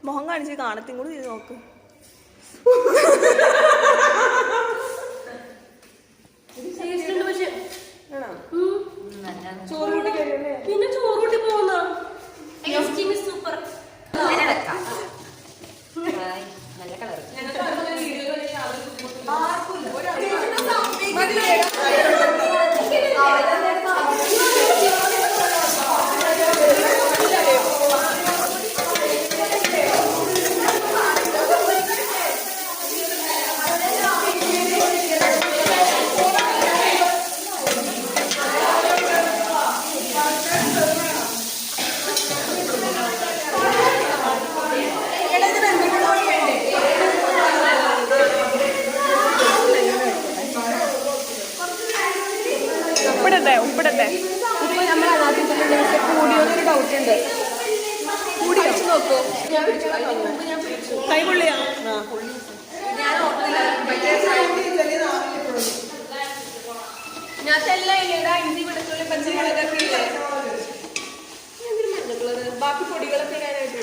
മുഖം കാണിച്ച് കാണത്തും കൂടി ചെയ്ത് നോക്ക്. പിന്നെ ചോറൂട്ടി പോകുന്ന സൂപ്പർ. നല്ല കളർ. ഉപ്പിടണ്ടേ? ഉപ്പ് നമ്മൾ കൂടിയൊരു ഡൗട്ട് ഉണ്ട്. കൂടി വെച്ച് നോക്കൂ. കൈ പൊള്ളിയാ? ഞാൻ എല്ലാം ഇല്ല. ഇഞ്ചി വെളുത്തുള്ളി പച്ചമുളക്